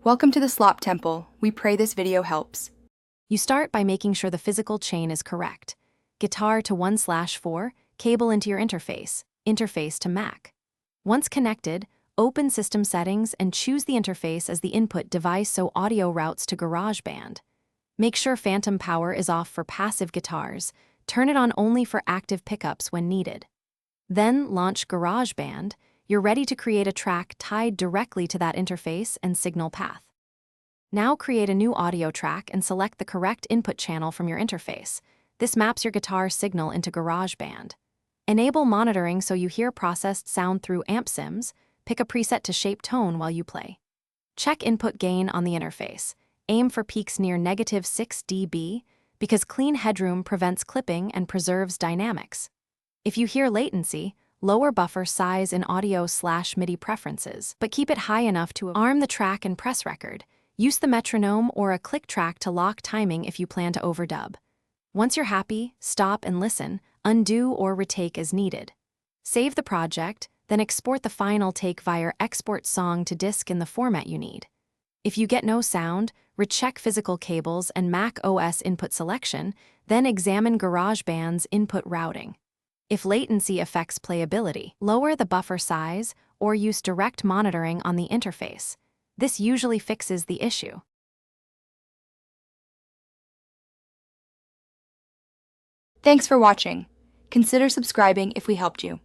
Welcome to the Slop Temple. We pray this video helps. You start by making sure the physical chain is correct. Guitar to 1/4, cable into your interface to Mac. Once connected, open System Settings and choose the interface as the input device so audio routes to Garageband. Make sure phantom power is off for passive guitars. Turn it on only for active pickups when needed. Then launch Garageband. You're ready to create a track tied directly to that interface and signal path. Now create a new audio track and select the correct input channel from your interface. This maps your guitar signal into GarageBand. Enable monitoring so you hear processed sound through amp sims. Pick a preset to shape tone while you play. Check input gain on the interface. Aim for peaks near -6 dB because clean headroom prevents clipping and preserves dynamics. If you hear latency, lower buffer size in audio/MIDI preferences, but keep it high enough to arm the track and press record. Use the metronome or a click track to lock timing if you plan to overdub. Once you're happy, stop and listen, undo or retake as needed. Save the project, then export the final take via export song to disk in the format you need. If you get no sound, recheck physical cables and Mac OS input selection, then examine GarageBand's input routing. If latency affects playability, lower the buffer size or use direct monitoring on the interface. This usually fixes the issue. Thanks for watching. Consider subscribing if we helped you.